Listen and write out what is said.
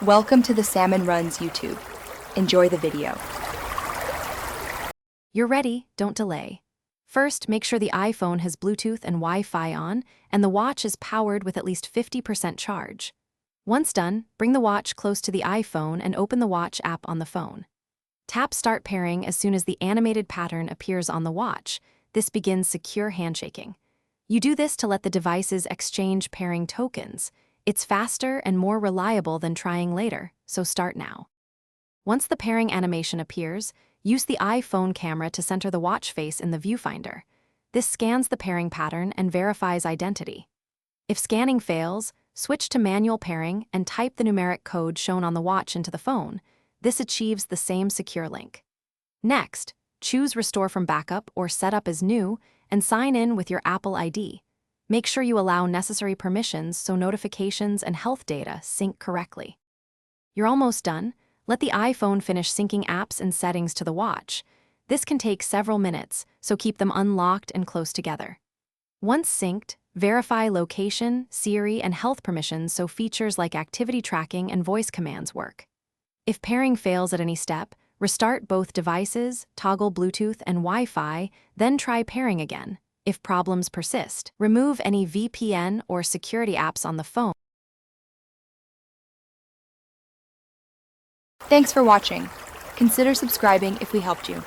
Welcome to the Salmon Runs YouTube. Enjoy the video. You're ready, don't delay. First, make sure the iPhone has Bluetooth and Wi-Fi on, and the watch is powered with at least 50% charge. Once done, bring the watch close to the iPhone and open the watch app on the phone. Tap Start Pairing as soon as the animated pattern appears on the watch. This begins secure handshaking. You do this to let the devices exchange pairing tokens. It's faster and more reliable than trying later, so start now. Once the pairing animation appears, use the iPhone camera to center the watch face in the viewfinder. This scans the pairing pattern and verifies identity. If scanning fails, switch to manual pairing and type the numeric code shown on the watch into the phone. This achieves the same secure link. Next, choose Restore from Backup or Set up as New and sign in with your Apple ID. Make sure you allow necessary permissions so notifications and health data sync correctly. You're almost done. Let the iPhone finish syncing apps and settings to the watch. This can take several minutes, so keep them unlocked and close together. Once synced, verify location, Siri, and health permissions so features like activity tracking and voice commands work. If pairing fails at any step, restart both devices, toggle Bluetooth and Wi-Fi, then try pairing again. If problems persist, remove any VPN or security apps on the phone. Thanks for watching. Consider subscribing if we helped you.